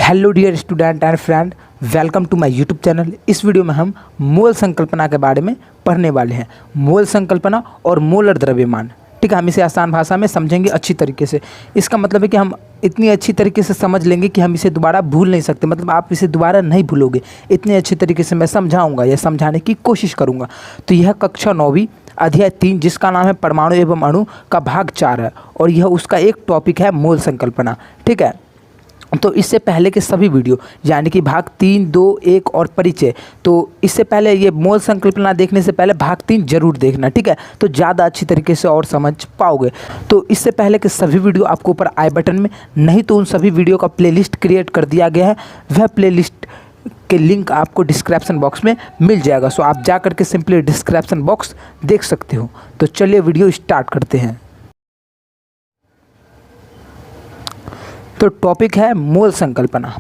Hello dear student and friend, welcome to my YouTube channel. इस video में हम मोल संकल्पना के बारे में पढ़ने वाले हैं। मोल संकल्पना और मोलर द्रव्यमान, ठीक है। हम इसे आसान भाषा में समझेंगे अच्छी तरीके से। इसका मतलब है कि हम इतनी अच्छी तरीके से समझ लेंगे कि हम इसे दोबारा भूल नहीं सकते, मतलब आप इसे दोबारा नहीं भूलोगे। इतने अच्छी तरीके से मैं समझाऊंगा या समझाने की कोशिश करूंगा। तो यह कक्षा 9वीं अध्याय 3 जिसका नाम है परमाणु एवं अणु का भाग 4 है, और यह उसका एक टॉपिक है मोल संकल्पना, ठीक है। तो इससे पहले के सभी वीडियो यानी कि भाग 3, 2, 1 और परिचय, तो इससे पहले ये मोल संकल्पना देखने से पहले भाग 3 जरूर देखना, ठीक है। तो ज़्यादा अच्छी तरीके से और समझ पाओगे। तो इससे पहले के सभी वीडियो आपको ऊपर आई बटन में, नहीं तो उन सभी वीडियो का प्लेलिस्ट क्रिएट कर दिया गया है। वह प्लेलिस्ट के लिंक आपको डिस्क्रिप्शन बॉक्स में मिल जाएगा। सो आप जा करके सिंपली डिस्क्रिप्शन बॉक्स देख सकते हो। तो चलिए वीडियो स्टार्ट करते हैं। तो टॉपिक है मोल संकल्पना,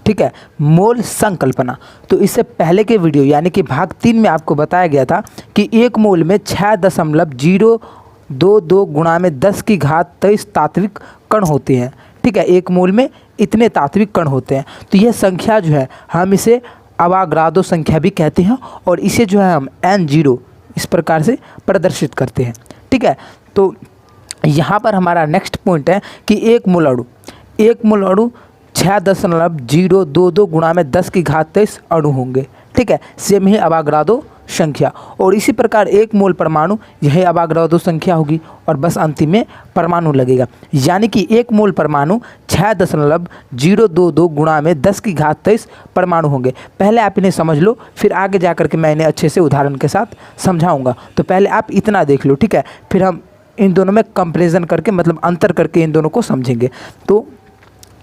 ठीक है। मोल संकल्पना। तो इससे पहले के वीडियो यानी कि भाग 3 में आपको बताया गया था कि एक मोल में 6.022 गुणा में 10 की घात 23 तात्विक कण होते हैं, ठीक है। एक मोल में इतने तात्विक कण होते हैं। तो यह संख्या जो है हम इसे अवाग्रादो संख्या भी कहते हैं, और इसे जो है हम N0 इस प्रकार से प्रदर्शित करते हैं, ठीक है। तो यहाँ पर हमारा नेक्स्ट पॉइंट है कि एक मोल अणु 6.022 गुणा में 10 की घात 23 अणु होंगे, ठीक है। सेम ही अवाग्रादो संख्या, और इसी प्रकार एक मोल परमाणु यही अवाग्रादो संख्या होगी, और बस अंतिम में परमाणु लगेगा। यानी कि एक मोल परमाणु 6.022 गुणा में 10 की घात 23 परमाणु होंगे। पहले आप इन्हें समझ लो, फिर आगे जा कर के मैं इन्हें अच्छे से उदाहरण के साथ समझाऊंगा। तो पहले आप इतना देख लो, ठीक है। फिर हम इन दोनों में कंपेरिजन करके, मतलब अंतर करके इन दोनों को समझेंगे। तो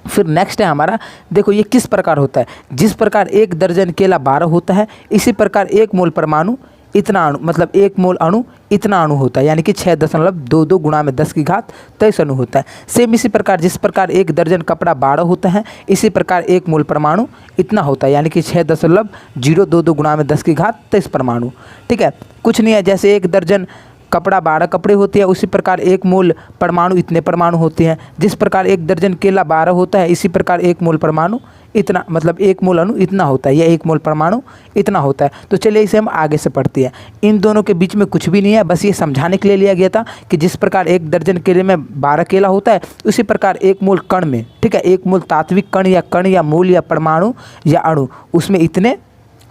फिर नेक्स्ट है हमारा, देखो ये किस प्रकार होता है। जिस प्रकार 1 दर्जन केला 12 होता है, इसी प्रकार एक मोल परमाणु इतना अणु, मतलब एक मोल अणु इतना अणु होता है, यानी कि 6.22 गुणा में 10 की घात 23 अणु होता है। सेम इसी प्रकार जिस प्रकार 1 दर्जन कपड़ा 12 होता है, इसी प्रकार एक मोल परमाणु इतना होता है, यानी कि 6.022 गुणा में 10 की घात 23 परमाणु, ठीक है। कुछ नहीं है, जैसे 1 दर्जन कपड़ा 12 कपड़े होते हैं, उसी प्रकार एक मोल परमाणु इतने परमाणु होते हैं। जिस प्रकार 1 दर्जन केला 12 होता है, इसी प्रकार एक मोल परमाणु इतना, मतलब एक मोल अणु इतना होता है, या एक मोल परमाणु इतना होता है। तो चलिए इसे हम आगे से पढ़ते हैं। इन दोनों के बीच में कुछ भी नहीं है, बस ये समझाने के लिए लिया गया था कि जिस प्रकार 1 दर्जन केले में 12 केला होता है, उसी प्रकार एक मोल कण में, ठीक है, एक मोल तात्विक कण या मोल या परमाणु या अणु, उसमें इतने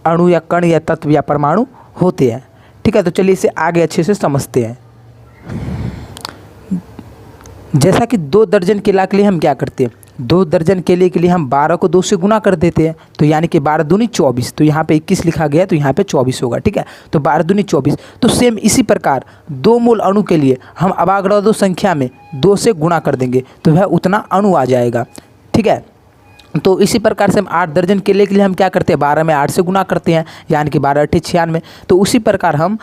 अणु या कण या तत्व या परमाणु होते हैं, ठीक है। तो चलिए इसे आगे अच्छे से समझते हैं। जैसा कि 2 दर्जन केला के लिए हम क्या करते हैं, 2 दर्जन केले के लिए हम 12 को 2 से गुना कर देते हैं, तो यानी कि 12 दूनी 24। तो यहाँ पे 21 लिखा गया, तो यहाँ पे 24 होगा, ठीक है। तो 12 दूनी 24। तो सेम इसी प्रकार 2 मोल अणु के लिए हम अवाग्रादो संख्या में 2 से गुणा कर देंगे, तो वह उतना अणु आ जाएगा, ठीक है। तो इसी प्रकार से हम 8 दर्जन केले के लिए हम क्या करते हैं, 12 में 8 से गुना करते हैं, यानी कि 12 8 96। तो उसी प्रकार हम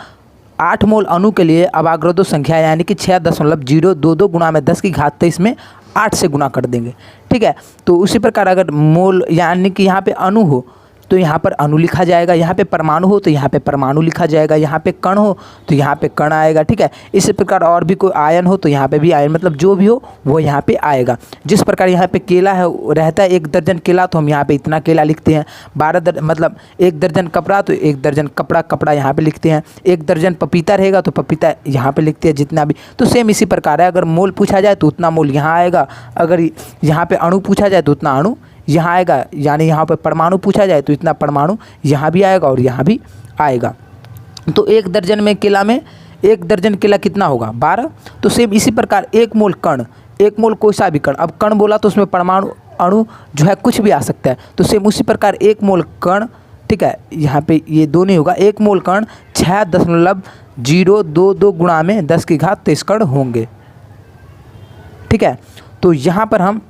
8 मोल अणु के लिए अवाग्रादो संख्या यानी कि 6.022 गुणा में 10 की घात 23 में 8 से गुना कर देंगे, ठीक है। तो उसी प्रकार अगर मोल यानी कि यहाँ पे अणु हो तो यहाँ पर अणु लिखा जाएगा, यहाँ पे परमाणु हो तो यहाँ पे परमाणु लिखा जाएगा, यहाँ पे कण हो तो यहाँ पे कण आएगा, ठीक है। इसी प्रकार और भी कोई आयन हो तो यहाँ पे भी आयन, मतलब जो भी हो वो यहाँ पे आएगा। जिस प्रकार यहाँ पे केला है रहता है 1 दर्जन केला, तो हम यहाँ पे इतना केला लिखते हैं। 12 मतलब 1 दर्जन कपड़ा, तो 1 दर्जन कपड़ा यहाँ पे लिखते हैं। 1 दर्जन पपीता रहेगा तो पपीता यहाँ पे लिखते हैं, जितना भी। तो सेम इसी प्रकार है, अगर मोल पूछा जाए तो उतना मोल यहाँ आएगा, अगर यहाँ पे अणु पूछा जाए तो उतना अणु यहाँ आएगा, यानी यहाँ पर परमाणु पूछा जाए तो इतना परमाणु यहाँ भी आएगा और यहाँ भी आएगा। तो 1 दर्जन में 1 दर्जन केला कितना होगा, 12। तो सेम इसी प्रकार एक मोल कण, एक मोल कोई सा भी कण, अब कण बोला तो उसमें परमाणु अणु जो है कुछ भी आ सकता है। तो सेम उसी प्रकार एक मोल कण, ठीक है, यहाँ पे ये दो नहीं होगा, एक मोल कण 6.022 गुणा में 10 की घात 23 कण होंगे, ठीक है। तो यहाँ पर हम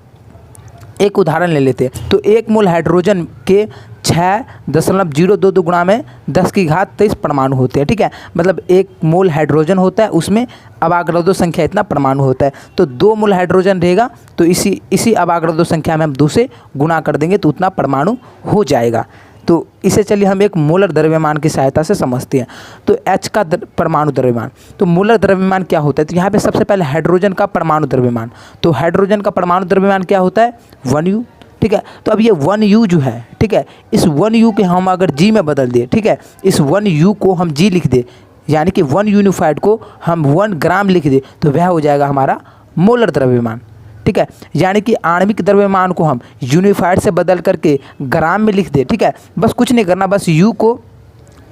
एक उदाहरण ले लेते हैं। तो 1 मोल हाइड्रोजन के 6.022 गुणा में 10 की घात 23 परमाणु होते हैं, ठीक है। मतलब 1 मोल हाइड्रोजन होता है, उसमें अवाग्रादो संख्या इतना परमाणु होता है। तो 2 मोल हाइड्रोजन रहेगा, तो इसी अवाग्रादो संख्या में हम 2 से गुणा कर देंगे तो उतना परमाणु हो जाएगा। तो इसे चलिए हम एक मोलर द्रव्यमान की सहायता से समझते हैं। तो H का परमाणु द्रव्यमान, तो मोलर द्रव्यमान क्या होता है, तो यहाँ पे सबसे पहले हाइड्रोजन का परमाणु द्रव्यमान। तो हाइड्रोजन का परमाणु द्रव्यमान क्या होता है, 1U, ठीक है। तो अब ये 1U जो है, ठीक है, इस 1U के हम अगर G में बदल दिए, ठीक है, इस 1U को हम G लिख दे, यानी कि 1 यूनिफाइड को हम 1 ग्राम लिख दे, तो वह हो जाएगा हमारा मोलर द्रव्यमान, ठीक है। यानी कि आणविक द्रव्यमान को हम यूनिफाइड से बदल करके ग्राम में लिख दे, ठीक है। बस कुछ नहीं करना, बस U को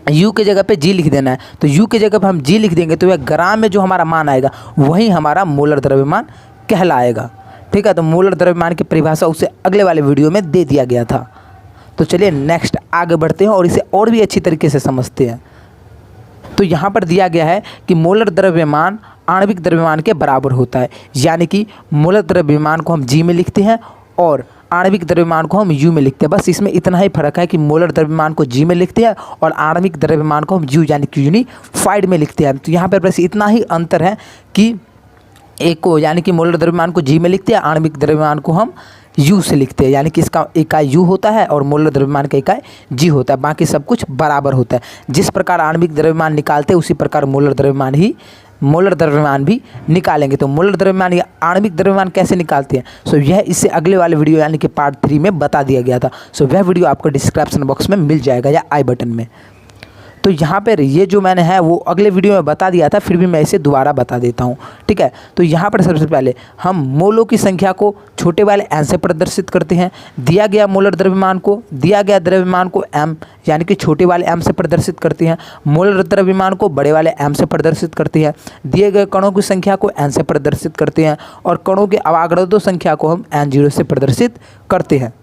U के जगह पे G लिख देना है। तो U के जगह पे हम G लिख देंगे तो वह ग्राम में जो हमारा मान आएगा वही हमारा मोलर द्रव्यमान कहलाएगा, ठीक है। तो मोलर द्रव्यमान की परिभाषा उससे अगले वाले वीडियो में दे दिया गया था। तो चलिए नेक्स्ट आगे बढ़ते हैं और इसे और भी अच्छी तरीके से समझते हैं। तो यहाँ पर दिया गया है कि मोलर द्रव्यमान आणविक द्रव्यमान के बराबर होता है, यानी कि मोलर द्रव्यमान को हम G में लिखते हैं और आणविक द्रव्यमान को हम U में लिखते हैं। बस इसमें इतना ही फर्क है कि मोलर द्रव्यमान को G में लिखते हैं और आणविक द्रव्यमान को हम U यानी कि यूनिफाइड में लिखते हैं। तो यहाँ पर बस इतना ही अंतर है कि एक को यानी कि मोलर द्रव्यमान को G में लिखते हैं, आणविक द्रव्यमान को हम U से लिखते हैं, यानी कि इसका इकाई U होता है और मोलर द्रव्यमान का इकाई G होता है। बाकी सब कुछ बराबर होता है। जिस प्रकार आणविक द्रव्यमान निकालते हैं उसी प्रकार मोलर द्रव्यमान भी निकालेंगे। तो मोलर द्रव्यमान या आणविक द्रव्यमान कैसे निकालते हैं, सो यह इससे अगले वाले वीडियो यानी कि पार्ट 3 में बता दिया गया था। सो वह वीडियो आपको डिस्क्रिप्शन बॉक्स में मिल जाएगा या आई बटन में। तो यहाँ पर ये जो मैंने है वो अगले वीडियो में बता दिया था, फिर भी मैं इसे दोबारा बता देता हूँ, ठीक है। तो यहाँ पर सबसे पहले हम मोलों की संख्या को छोटे वाले n से प्रदर्शित करते हैं। दिया गया मोलर द्रव्यमान को, दिया गया द्रव्यमान को m यानी कि छोटे वाले m से प्रदर्शित करते हैं, मोलर द्रव्यमान को बड़े वाले m से प्रदर्शित करते हैं। दिए गए कणों की संख्या को n से प्रदर्शित करते हैं और कणों के अवगाड्रो संख्या को हम n0 से प्रदर्शित करते हैं।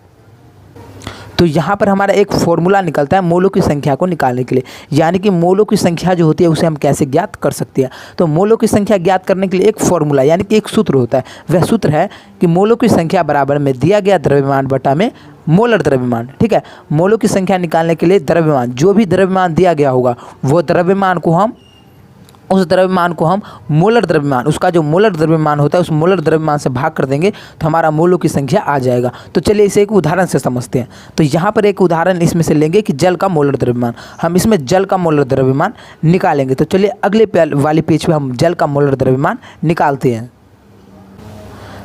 तो यहाँ पर हमारा एक फॉर्मूला निकलता है मोलों की संख्या को निकालने के लिए, यानी कि मोलों की संख्या जो होती है उसे हम कैसे ज्ञात कर सकते हैं। तो मोलों की संख्या ज्ञात करने के लिए एक फॉर्मूला यानी कि एक सूत्र होता है। वह सूत्र है कि मोलों की संख्या बराबर में दिया गया द्रव्यमान बटा में मोलर द्रव्यमान, ठीक है। मोलों की संख्या निकालने के लिए द्रव्यमान, जो भी द्रव्यमान दिया गया होगा वो द्रव्यमान को हम उस द्रव्यमान को हम मोलर द्रव्यमान, उसका जो मोलर द्रव्यमान होता है उस मोलर द्रव्यमान से भाग कर देंगे तो हमारा मोलों की संख्या आ जाएगा। तो चलिए इसे एक उदाहरण से समझते हैं। तो यहाँ पर एक उदाहरण इसमें से लेंगे कि जल का मोलर द्रव्यमान, हम इसमें जल का मोलर द्रव्यमान निकालेंगे। तो चलिए अगले वाले पेज पे हम जल का मोलर द्रव्यमान निकालते हैं।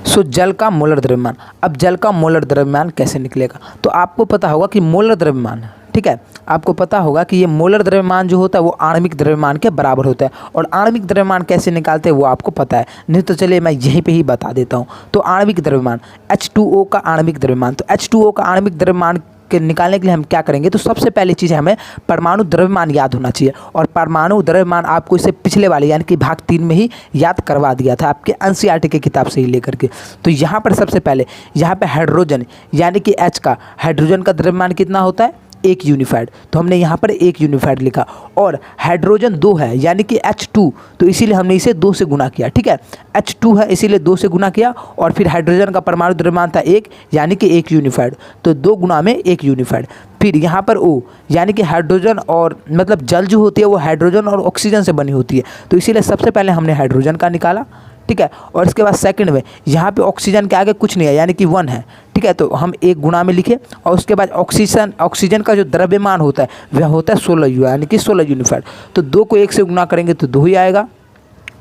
सो जल का मोलर द्रव्यमान, अब जल का मोलर द्रव्यमान कैसे निकलेगा, तो आपको पता होगा कि मोलर द्रव्यमान, ठीक है, आपको पता होगा कि ये मोलर द्रव्यमान जो होता है वो आणविक द्रव्यमान के बराबर होता है। और आणविक द्रव्यमान कैसे निकालते हैं वो आपको पता है, नहीं तो चलिए मैं यहीं पे ही बता देता हूँ। तो आणविक द्रव्यमान H2O का आणविक द्रव्यमान, तो H2O का आणविक द्रव्यमान के निकालने के लिए हम क्या करेंगे, तो सबसे पहली चीज़ हमें परमाणु द्रव्यमान याद होना चाहिए। और परमाणु द्रव्यमान आपको इसे पिछले वाले यानी कि भाग 3 में ही याद करवा दिया था आपके NCERT के किताब से ही लेकर के। तो यहाँ पर सबसे पहले यहाँ पे हाइड्रोजन यानी कि H का हाइड्रोजन का द्रव्यमान कितना होता है, 1 यूनिफाइड। तो हमने यहाँ पर 1 यूनिफाइड लिखा। और हाइड्रोजन 2 है यानी कि H2, तो इसीलिए हमने इसे 2 से गुना किया, ठीक है। H2 है इसीलिए 2 से गुना किया। और फिर हाइड्रोजन का परमाणु द्रव्यमान था 1 यानी कि 1 यूनिफाइड, तो 2 गुना में 1 यूनिफाइड। फिर यहाँ पर O यानी कि हाइड्रोजन और मतलब जल जो होती है वो हाइड्रोजन और ऑक्सीजन से बनी होती है, तो इसीलिए सबसे पहले हमने हाइड्रोजन का निकाला, ठीक है। और इसके बाद सेकंड में यहाँ पे ऑक्सीजन के आगे कुछ नहीं है यानी कि 1 है, ठीक है। तो हम 1 गुना में लिखे। और उसके बाद ऑक्सीजन का जो द्रव्यमान होता है वह होता है 16 यू यानी कि 16 यूनिफाइड। तो 2 को 1 से गुना करेंगे तो 2 ही आएगा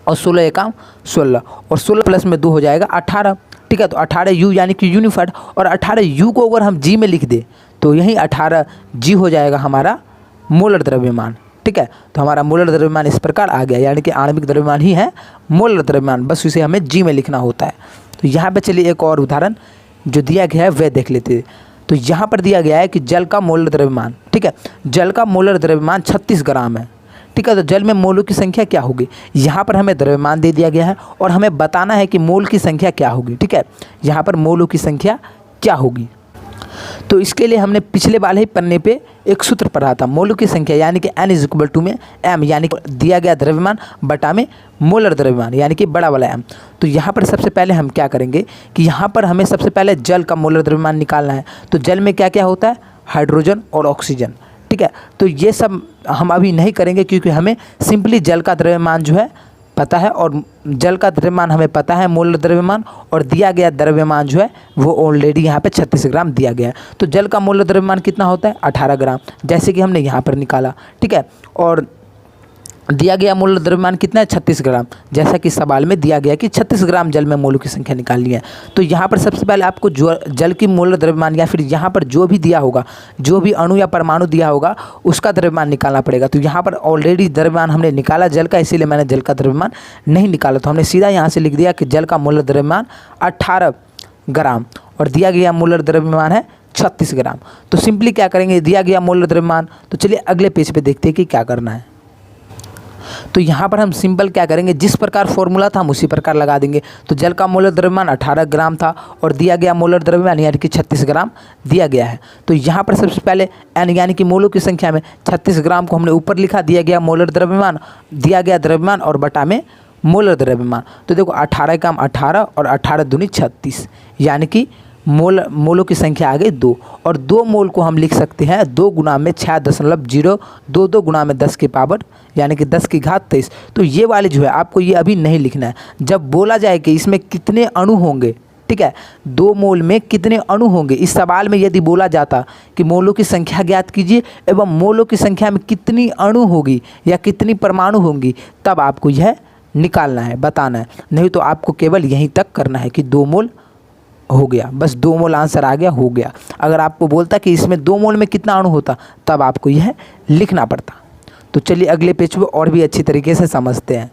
और 16 एकाम 16 और 16 प्लस में 2 हो जाएगा 18, ठीक है। तो 18 यू यानी कि यूनिफाइड। और 18 यू को अगर हम जी में लिख दें तो यही 18 जी हो जाएगा हमारा मोलर द्रव्यमान, ठीक है। तो हमारा मोलर द्रव्यमान इस प्रकार आ गया, यानी कि आणविक द्रव्यमान ही है मोलर द्रव्यमान, बस इसे हमें जी में लिखना होता है। तो यहाँ पे चलिए एक और उदाहरण जो दिया गया है वह देख लेते हैं। तो यहाँ पर दिया गया है कि जल का मोलर द्रव्यमान, ठीक है, जल का मोलर द्रव्यमान 36 ग्राम है, ठीक है। तो जल में मोलों की संख्या क्या होगी, यहाँ पर हमें द्रव्यमान दे दिया गया है और हमें बताना है कि मोल की संख्या क्या होगी, ठीक है। यहाँ पर मोलों की संख्या क्या होगी, तो इसके लिए हमने पिछले वाले ही पन्ने पे एक सूत्र पढ़ा था, मोलों की संख्या यानी कि N इज इक्वल टू में M यानी कि दिया गया द्रव्यमान बटा में मोलर द्रव्यमान यानी कि बड़ा वाला M। तो यहाँ पर सबसे पहले हम क्या करेंगे कि यहाँ पर हमें सबसे पहले जल का मोलर द्रव्यमान निकालना है। तो जल में क्या क्या होता है, हाइड्रोजन और ऑक्सीजन, ठीक है। तो ये सब हम अभी नहीं करेंगे क्योंकि हमें सिंपली जल का द्रव्यमान जो है पता है और जल का द्रव्यमान हमें पता है मोलर द्रव्यमान, और दिया गया द्रव्यमान जो है वो ऑलरेडी यहाँ पे 36 ग्राम दिया गया है। तो जल का मोलर द्रव्यमान कितना होता है 18 ग्राम, जैसे कि हमने यहाँ पर निकाला, ठीक है। और दिया गया मोलर द्रव्यमान कितना है 36 ग्राम, जैसा कि सवाल में दिया गया कि 36 ग्राम जल में मोलों की संख्या निकालनी है। तो यहाँ पर सबसे पहले आपको जो जल की मोलर द्रव्यमान या फिर यहाँ पर जो भी दिया होगा, जो भी अणु या परमाणु दिया होगा उसका द्रव्यमान निकालना पड़ेगा। तो यहाँ पर ऑलरेडी द्रव्यमान हमने निकाला जल का, इसीलिए मैंने जल का द्रव्यमान नहीं निकाला। तो हमने सीधा यहाँ से लिख दिया कि जल का मोलर द्रव्यमान 18 ग्राम और दिया गया मोलर द्रव्यमान है 36 ग्राम। तो सिंपली क्या करेंगे, दिया गया मोलर द्रव्यमान। तो चलिए अगले पेज पे देखते हैं कि क्या करना है। तो यहाँ पर हम सिंपल क्या करेंगे, जिस प्रकार फॉर्मूला था हम उसी प्रकार लगा देंगे। तो जल का मोलर द्रव्यमान 18 ग्राम था और दिया गया मोलर द्रव्यमान यानी कि 36 ग्राम दिया गया है। तो यहाँ पर सबसे पहले एन यानी कि मोलों की संख्या में 36 ग्राम को हमने ऊपर लिखा, दिया गया मोलर द्रव्यमान, दिया गया द्रव्यमान और बटा में मोलर द्रव्यमान। तो देखो 18 का 18 और 18 दूनी 36 यानी कि मोलों की संख्या आ गई 2 और 2 मोल को हम लिख सकते हैं 2 गुना में 6.022 गुना में 10 की पावर यानी कि 10 की घात 23। तो ये वाले जो है आपको ये अभी नहीं लिखना है, जब बोला जाए कि इसमें कितने अणु होंगे, ठीक है, 2 मोल में कितने अणु होंगे। इस सवाल में यदि बोला जाता कि मोलों की संख्या ज्ञात कीजिए एवं मोलों की संख्या में कितनी अणु होगी या कितनी परमाणु होंगी, तब आपको यह निकालना है, बताना है। नहीं तो आपको केवल यहीं तक करना है कि 2 मोल हो गया, बस 2 मोल आंसर आ गया, हो गया। अगर आपको बोलता कि इसमें 2 मोल में कितना अणु होता, तब आपको यह लिखना पड़ता। तो चलिए अगले पेज पे और भी अच्छी तरीके से समझते हैं।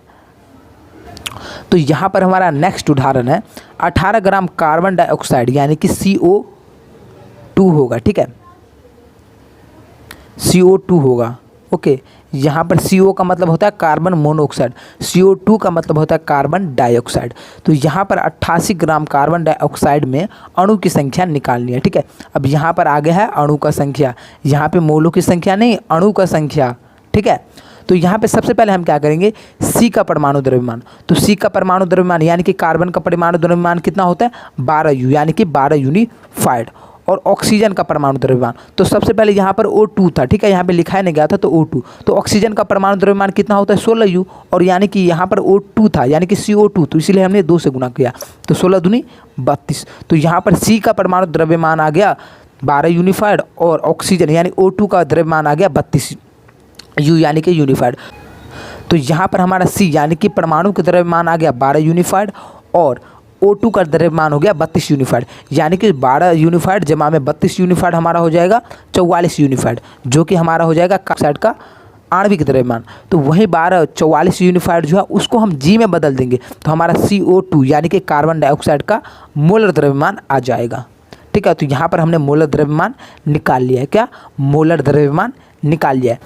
तो यहाँ पर हमारा नेक्स्ट उदाहरण है 18 ग्राम कार्बन डाइऑक्साइड यानी कि CO2 होगा, ठीक है, CO2 होगा। ओके, यहाँ पर CO का मतलब होता है कार्बन मोनोऑक्साइड, CO2 का मतलब होता है कार्बन डाइऑक्साइड। तो यहाँ पर 88 ग्राम कार्बन डाइऑक्साइड में अणु की संख्या निकालनी है, ठीक है। अब यहाँ पर आगे है अणु का संख्या, यहाँ पे मोलों की संख्या नहीं, अणु का संख्या, ठीक है। तो यहाँ पे सबसे पहले हम क्या करेंगे, C का परमाणु द्रव्यमान। तो C का परमाणु द्रव्यमान यानी कि कार्बन का परमाणु द्रव्यमान कितना होता है 12U यानी कि 12 यूनिफाइड। और ऑक्सीजन का परमाणु द्रव्यमान, तो सबसे पहले यहाँ पर O2 था, ठीक है, यहाँ पे लिखाया नहीं गया था तो O2। तो ऑक्सीजन का परमाणु द्रव्यमान कितना होता है 16U और यानी कि यहाँ पर O2 था यानी कि CO2, तो इसीलिए हमने 2 से गुना किया, तो 16 दूनी 32। तो यहाँ पर C का परमाणु द्रव्यमान आ गया 12 यूनिफाइड और ऑक्सीजन यानी O2 का द्रव्यमान आ गया 32U यानी कि यूनिफाइड। तो यहाँ पर हमारा C यानी कि परमाणु का द्रव्यमान आ गया 12 यूनिफाइड और O2 का द्रव्यमान हो गया 32 यूनिफाइड यानी कि 12 यूनिफाइड जमा में 32 यूनिफाइड हमारा हो जाएगा 44 यूनिफाइड, जो कि हमारा हो जाएगा ऑक्साइड का आणविक द्रव्यमान। तो वही 44 यूनिफाइड जो है उसको हम G में बदल देंगे, तो हमारा CO2 यानी कि कार्बन डाइऑक्साइड का मोलर द्रव्यमान आ जाएगा, ठीक है। तो यहाँ पर हमने मोलर द्रव्यमान निकाल लिया है, क्या मोलर द्रव्यमान निकाल लिया है।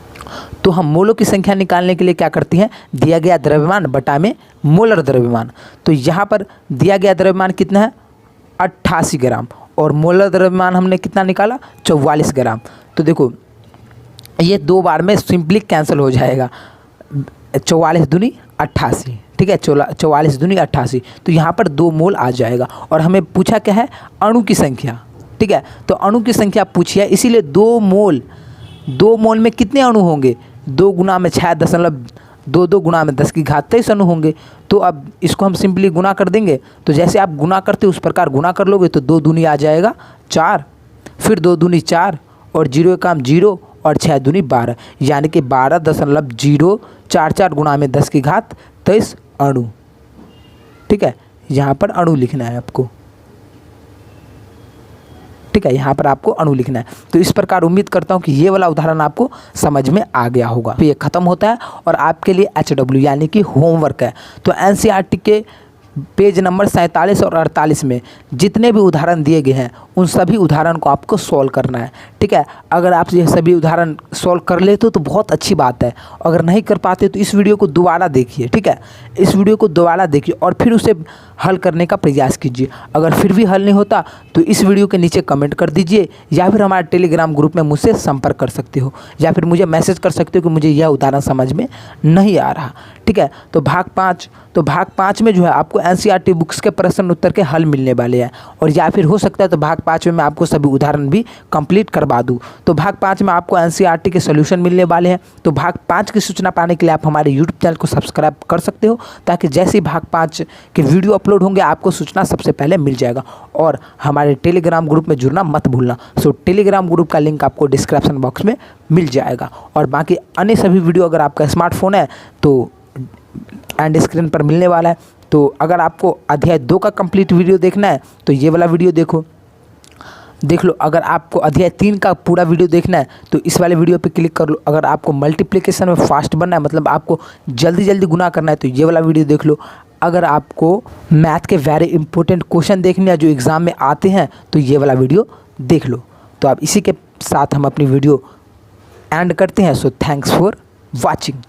तो हम मोलों की संख्या निकालने के लिए क्या करते हैं, दिया गया द्रव्यमान बटा में मोलर द्रव्यमान। तो यहाँ पर दिया गया द्रव्यमान कितना है 88 ग्राम और मोलर द्रव्यमान हमने कितना निकाला 44 ग्राम। तो देखो ये 2 बार में सिंपली कैंसिल हो जाएगा, 44 दूनी 88, ठीक है, 44 दूनी 88। तो यहाँ पर 2 मोल आ जाएगा और हमें पूछा क्या है अणु की संख्या, ठीक है। तो अणु की संख्या पूछी है, इसीलिए 2 मोल में कितने अणु होंगे, 2 गुना में 6.22 गुना में 10 की घात 23 अणु होंगे। तो अब इसको हम सिंपली गुना कर देंगे, तो जैसे आप गुना करते उस प्रकार गुना कर लोगे। तो 2 दूनी आ जाएगा 4, फिर 2 दूनी 4 और 0 का 0 और 6 दूनी 12 यानी कि 12.044 गुना में 10 की घात 23 अणु, ठीक है। यहाँ पर अणु लिखना है आपको, ठीक है, यहाँ पर आपको अणु लिखना है। तो इस प्रकार उम्मीद करता हूँ कि ये वाला उदाहरण आपको समझ में आ गया होगा। तो ये खत्म होता है और आपके लिए HW यानी कि होमवर्क है। तो NCERT के पेज नंबर 47 और 48 में जितने भी उदाहरण दिए गए हैं उन सभी उदाहरण को आपको सॉल्व करना है, ठीक है। अगर आप ये सभी उदाहरण सॉल्व कर लेते हो तो बहुत अच्छी बात है, अगर नहीं कर पाते तो इस वीडियो को दोबारा देखिए, ठीक है, इस वीडियो को दोबारा देखिए और फिर उसे हल करने का प्रयास कीजिए। अगर फिर भी हल नहीं होता तो इस वीडियो के नीचे कमेंट कर दीजिए या फिर हमारे टेलीग्राम ग्रुप में मुझसे संपर्क कर सकते हो या फिर मुझे मैसेज कर सकते हो कि मुझे यह उदाहरण समझ में नहीं आ रहा, ठीक है। तो भाग 5 में जो है आपको एनसीईआरटी बुक्स के प्रश्न उत्तर के हल मिलने वाले हैं, और या फिर हो सकता है तो भाग 5 में मैं आपको सभी उदाहरण भी कंप्लीट करवा दूँ। तो भाग 5 में आपको एनसीईआरटी के सोल्यूशन मिलने वाले हैं। तो भाग 5 की सूचना पाने के लिए आप हमारे यूट्यूब चैनल को सब्सक्राइब कर सकते हो, ताकि जैसे ही भाग 5 के वीडियो अपलोड होंगे आपको सूचना सबसे पहले मिल जाएगा। और हमारे टेलीग्राम ग्रुप में जुड़ना मत भूलना। सो टेलीग्राम ग्रुप का लिंक आपको डिस्क्रिप्शन बॉक्स में मिल जाएगा। और बाकी अन्य सभी वीडियो अगर आपका स्मार्टफोन है तो एंड स्क्रीन पर मिलने वाला है। तो अगर आपको अध्याय 2 का कंप्लीट वीडियो देखना है तो ये वाला वीडियो देख लो। अगर आपको अध्याय 3 का पूरा वीडियो देखना है तो इस वाले वीडियो पे क्लिक कर लो। अगर आपको मल्टीप्लिकेशन में फास्ट बनना है, मतलब आपको जल्दी जल्दी गुना करना है, तो ये वाला वीडियो देख लो। अगर आपको मैथ के वेरी इंपॉर्टेंट क्वेश्चन देखने हैं जो एग्ज़ाम में आते हैं तो ये वाला वीडियो देख लो। तो आप इसी के साथ हम अपनी वीडियो एंड करते हैं। So thanks for watching.